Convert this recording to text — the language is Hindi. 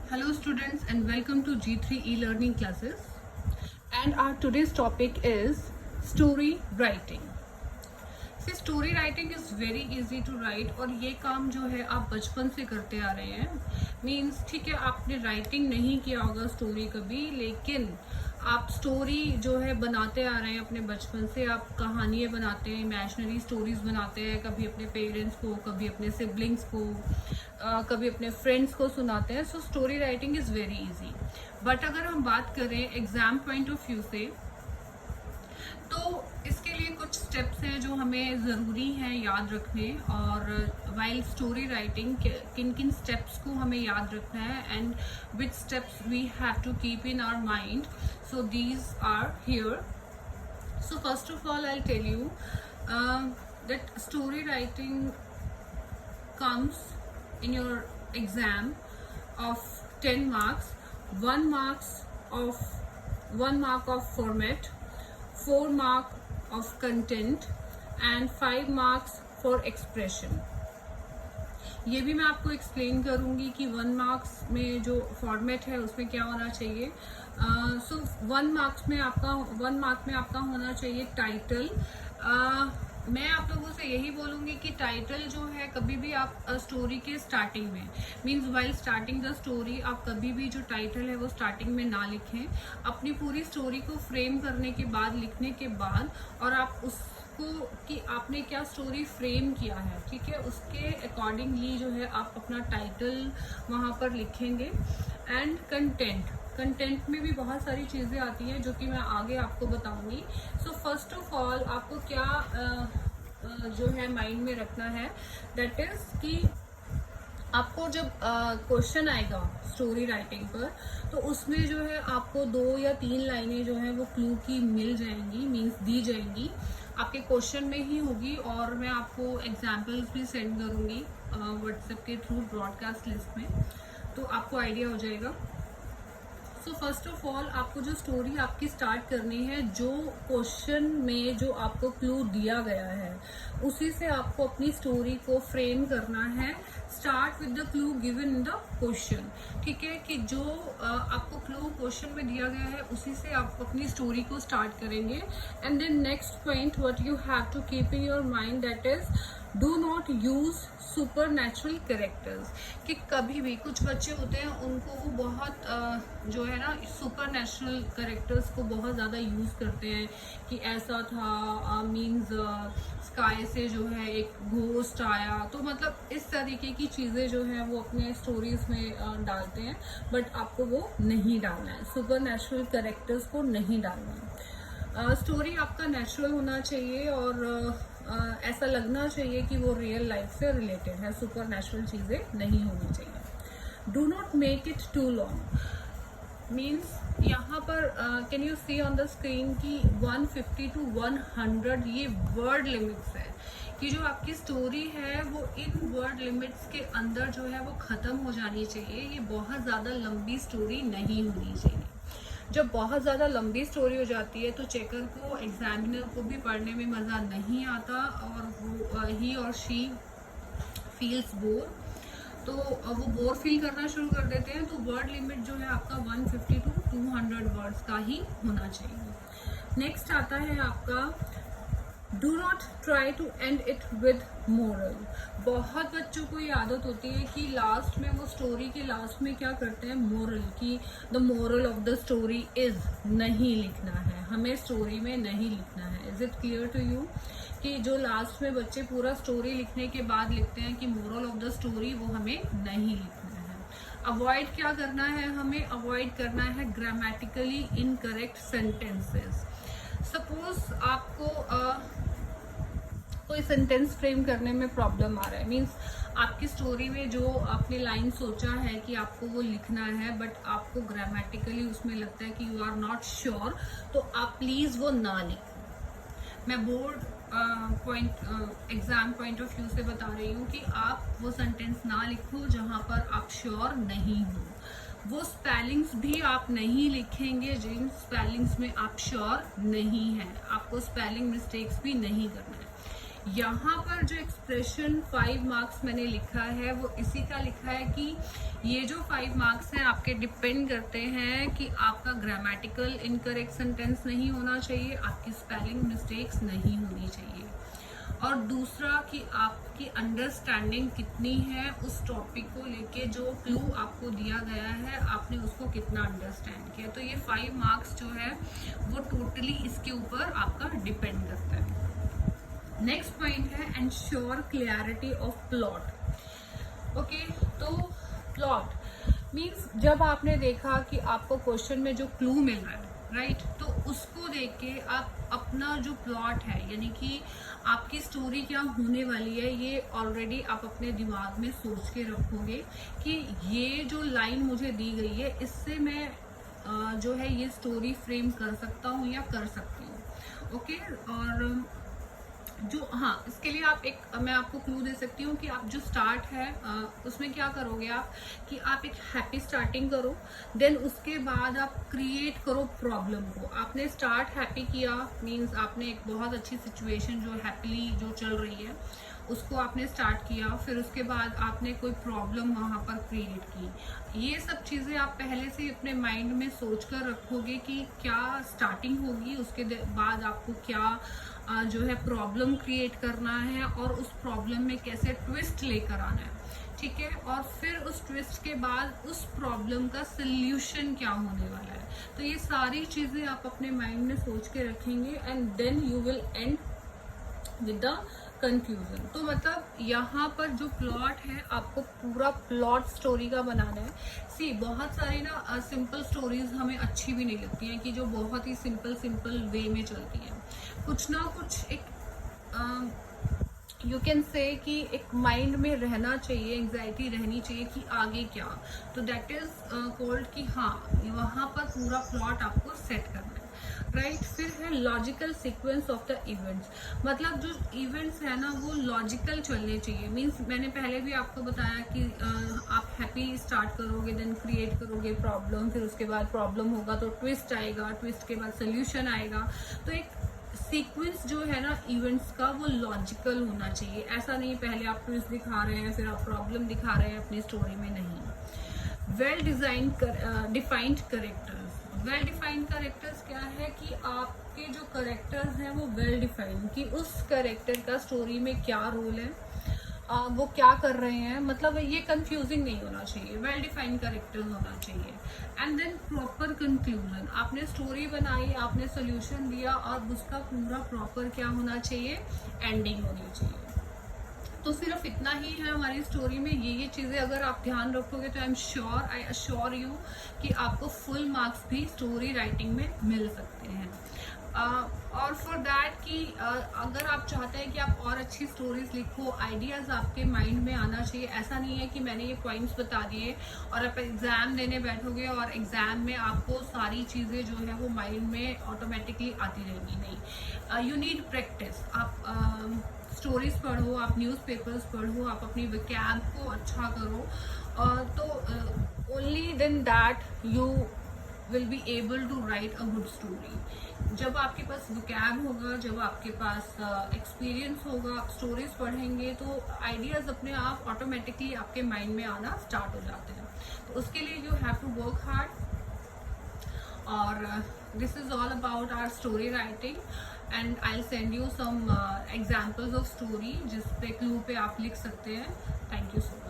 Hello students and welcome to G3 e-learning classes, and our today's topic is story writing. See, story writing is very easy to write और ये काम जो है आप बचपन से करते आ रहे हैं. मीन्स ठीक है, आपने राइटिंग नहीं किया होगा स्टोरी कभी, लेकिन आप स्टोरी जो है बनाते आ रहे हैं अपने बचपन से. आप कहानियाँ बनाते हैं, इमेजिनरी स्टोरीज बनाते हैं, कभी अपने पेरेंट्स को, कभी अपने सिबलिंग्स को, कभी अपने फ्रेंड्स को सुनाते हैं. So story writing is very easy. But अगर हम बात करें एग्जाम पॉइंट ऑफ व्यू से, तो इसके लिए कुछ स्टेप्स हैं जो हमें ज़रूरी हैं याद रखने. और वाइल स्टोरी राइटिंग किन किन स्टेप्स को हमें याद रखना है and which steps we have to keep in our mind. So these are here. So first of all I tell you that story writing comes in your exam of 10 marks, 1 mark of format, 4 mark of content and 5 marks for expression. ये भी मैं आपको एक्सप्लेन करूंगी कि 1 मार्क्स में जो फॉर्मेट है उसमें क्या होना चाहिए. सो 1 मार्क में आपका होना चाहिए टाइटल. मैं आप लोगों से यही बोलूँगी कि टाइटल जो है कभी भी आप स्टोरी के स्टार्टिंग में, means while starting the story, आप कभी भी जो टाइटल है वो स्टार्टिंग में ना लिखें. अपनी पूरी स्टोरी को फ्रेम करने के बाद, लिखने के बाद, और आप उसको कि आपने क्या स्टोरी फ्रेम किया है, ठीक है, उसके अकॉर्डिंगली जो है आप अपना टाइटल वहाँ पर लिखेंगे. एंड कंटेंट में भी बहुत सारी चीज़ें आती हैं जो कि मैं आगे आपको बताऊंगी. सो फर्स्ट ऑफ ऑल आपको क्या जो है माइंड में रखना है, दैट इज़ कि आपको जब क्वेश्चन आएगा स्टोरी राइटिंग पर, तो उसमें जो है आपको 2 या 3 लाइनें जो है वो क्लू की मिल जाएंगी, मीन्स दी जाएंगी, आपके क्वेश्चन में ही होगी. और मैं आपको एग्जाम्पल्स भी सेंड करूँगी व्हाट्सएप के थ्रू ब्रॉडकास्ट लिस्ट में, तो आपको आइडिया हो जाएगा. सो फर्स्ट ऑफ ऑल आपको जो स्टोरी आपकी स्टार्ट करनी है, जो क्वेश्चन में जो आपको क्लू दिया गया है उसी से आपको अपनी स्टोरी को फ्रेम करना है. Start with the clue given in the question, ठीक है, कि जो आपको क्लू क्वेश्चन में दिया गया है उसी से आप अपनी स्टोरी को स्टार्ट करेंगे. And then next point what you have to keep in your mind, that is do not use supernatural characters. कि कभी भी कुछ बच्चे होते हैं उनको वो बहुत जो है ना सुपर नेचुरल कैरेक्टर्स को बहुत ज़्यादा यूज़ करते हैं कि ऐसा था, मीन्स स्काई से जो है एक घोस्ट आया, तो मतलब इस तरीके की चीज़ें जो है वो अपने स्टोरीज में डालते हैं. बट आपको वो नहीं डालना है, सुपर नेचुरल कैरेक्टर्स को नहीं डालना है. स्टोरी आपका नेचुरल होना चाहिए और ऐसा लगना चाहिए कि वो रियल लाइफ से रिलेटेड है, सुपर नेचुरल चीज़ें नहीं होनी चाहिए. Do not make it too long. Means यहाँ पर can you see on the screen कि 150 to 100 ये वर्ड लिमिट्स है, कि जो आपकी स्टोरी है वो इन वर्ड लिमिट्स के अंदर जो है वो ख़त्म हो जानी चाहिए. ये बहुत ज़्यादा लंबी स्टोरी नहीं होनी चाहिए. जब बहुत ज़्यादा लंबी स्टोरी हो जाती है तो चेकर को, एग्जामिनर को भी पढ़ने में मज़ा नहीं आता और वो ही और शी फील्स बोर, तो वो बोर फील करना शुरू कर देते हैं. तो वर्ड लिमिट जो है आपका 150 to 200 वर्ड्स का ही होना चाहिए. नेक्स्ट आता है आपका do not try to end it with moral. बहुत बच्चों को ये आदत होती है कि लास्ट में वो स्टोरी के लास्ट में क्या करते हैं, मोरल, कि the moral of the story is नहीं लिखना है, हमें स्टोरी में नहीं लिखना है. Is it clear to you कि जो लास्ट में बच्चे पूरा स्टोरी लिखने के बाद लिखते हैं कि मोरल ऑफ द स्टोरी, वो हमें नहीं लिखना है. अवॉइड क्या करना है, हमें अवॉइड करना है ग्रामेटिकली इनकरेक्ट सेंटेंसेस. सपोज आपको कोई सेंटेंस फ्रेम करने में प्रॉब्लम आ रहा है, मीन्स आपकी स्टोरी में जो आपने लाइन सोचा है कि आपको वो लिखना है, बट आपको ग्रामेटिकली उसमें लगता है कि यू आर नॉट श्योर, तो आप प्लीज़ वो ना लिखें. मैं board point exam point of view से बता रही हूँ कि आप वो सेंटेंस ना लिखो जहाँ पर आप श्योर नहीं हो. वो स्पेलिंग्स भी आप नहीं लिखेंगे जिन स्पेलिंग्स में आप श्योर नहीं हैं. आपको स्पेलिंग मिस्टेक्स भी नहीं करना है. यहाँ पर जो एक्सप्रेशन 5 मार्क्स मैंने लिखा है वो इसी का लिखा है कि ये जो 5 मार्क्स हैं आपके डिपेंड करते हैं कि आपका ग्रामेटिकल इनकरेक्ट सेंटेंस नहीं होना चाहिए, आपकी स्पेलिंग मिस्टेक्स नहीं होनी चाहिए, और दूसरा कि आपकी अंडरस्टैंडिंग कितनी है उस टॉपिक को लेके, जो क्लू आपको दिया गया है आपने उसको कितना अंडरस्टैंड किया। तो ये 5 मार्क्स जो है वो टोटली इसके ऊपर आपका डिपेंड करता है। नेक्स्ट पॉइंट है ensure clarity of plot. Okay, तो प्लॉट मीन्स जब आपने देखा कि आपको क्वेश्चन में जो क्लू मिल रहा है, राइट, तो उसको देख के आप अपना जो प्लॉट है यानी कि आपकी स्टोरी क्या होने वाली है ये ऑलरेडी आप अपने दिमाग में सोच के रखोगे कि ये जो लाइन मुझे दी गई है इससे मैं जो है ये स्टोरी फ्रेम कर सकता हूँ या कर सकती हूँ। ओके, और जो हाँ, इसके लिए आप मैं आपको क्लू दे सकती हूँ कि आप जो स्टार्ट है उसमें क्या करोगे आप कि आप एक हैप्पी स्टार्टिंग करो, देन उसके बाद आप क्रिएट करो प्रॉब्लम को। आपने स्टार्ट हैप्पी किया मींस आपने एक बहुत अच्छी सिचुएशन जो हैप्पीली जो चल रही है उसको आपने स्टार्ट किया, फिर उसके बाद आपने कोई प्रॉब्लम वहाँ पर क्रिएट की। ये सब चीज़ें आप पहले से अपने माइंड में सोच कर रखोगे कि क्या स्टार्टिंग होगी, उसके बाद आपको क्या जो है प्रॉब्लम क्रिएट करना है और उस प्रॉब्लम में कैसे ट्विस्ट लेकर आना है, ठीक है, और फिर उस ट्विस्ट के बाद उस प्रॉब्लम का सल्यूशन क्या होने वाला है। तो ये सारी चीज़ें आप अपने माइंड में सोच के रखेंगे and then you will end with the conclusion. तो मतलब यहाँ पर जो प्लॉट है आपको पूरा प्लॉट स्टोरी का बनाना है। सी बहुत सारी ना सिंपल स्टोरीज हमें अच्छी भी नहीं लगती हैं कि जो बहुत ही सिंपल वे में चलती हैं। कुछ ना कुछ एक यू कैन से कि एक माइंड में रहना चाहिए, एंग्जाइटी रहनी चाहिए कि आगे क्या। तो दैट इज कॉल्ड कि हाँ वहाँ पर पूरा प्लॉट आपको सेट करना है, राइट। फिर है logical sequence of the events, मतलब जो इवेंट्स है ना वो लॉजिकल चलने चाहिए। मीन्स मैंने पहले भी आपको बताया कि आप हैप्पी स्टार्ट करोगे, देन क्रिएट करोगे प्रॉब्लम, फिर उसके बाद प्रॉब्लम होगा तो ट्विस्ट आएगा, ट्विस्ट के बाद सोल्यूशन आएगा। तो एक सीक्वेंस जो है ना इवेंट्स का वो लॉजिकल होना चाहिए। ऐसा नहीं पहले आप ट्विस्ट दिखा रहे हैं फिर आप प्रॉब्लम दिखा रहे हैं अपनी स्टोरी में, नहीं। Well defined characters, well defined characters क्या है कि आपके जो करेक्टर्स हैं वो वेल डिफाइंड, कि उस करेक्टर का स्टोरी में क्या रोल है, वो क्या कर रहे हैं, मतलब ये कंफ्यूजिंग नहीं होना चाहिए, वेल डिफाइंड करेक्टर होना चाहिए। एंड देन प्रॉपर कंक्लूजन, आपने स्टोरी बनाई, आपने सोल्यूशन दिया और उसका पूरा प्रॉपर क्या होना चाहिए, एंडिंग होनी चाहिए। तो सिर्फ इतना ही है हमारी स्टोरी में, ये चीज़ें अगर आप ध्यान रखोगे तो आई अश्योर यू कि आपको फुल मार्क्स भी स्टोरी राइटिंग में मिल सकते हैं। और फॉर दैट कि अगर आप चाहते हैं कि आप और अच्छी स्टोरीज लिखो, आइडियाज़ आपके माइंड में आना चाहिए। ऐसा नहीं है कि मैंने ये पॉइंट्स बता दिए और आप एग्ज़ाम देने बैठोगे और एग्ज़ाम में आपको सारी चीज़ें जो है वो माइंड में ऑटोमेटिकली आती रहेंगी, नहीं। You need practice. आप स्टोरीज पढ़ो, आप न्यूज़पेपर्स पढ़ो, आप अपनी वोकैब को अच्छा करो, तो only then that you will be able to write a good story. जब आपके पास वोकैब होगा, जब आपके पास एक्सपीरियंस होगा, आप स्टोरीज पढ़ेंगे तो आइडियाज़ अपने आप ऑटोमेटिकली आपके माइंड में आना स्टार्ट हो जाते हैं। तो उसके लिए you have to work hard. और this is all about our story writing and I send you some examples of story जिस पे क्लू पे आप लिख सकते हैं। Thank you so much.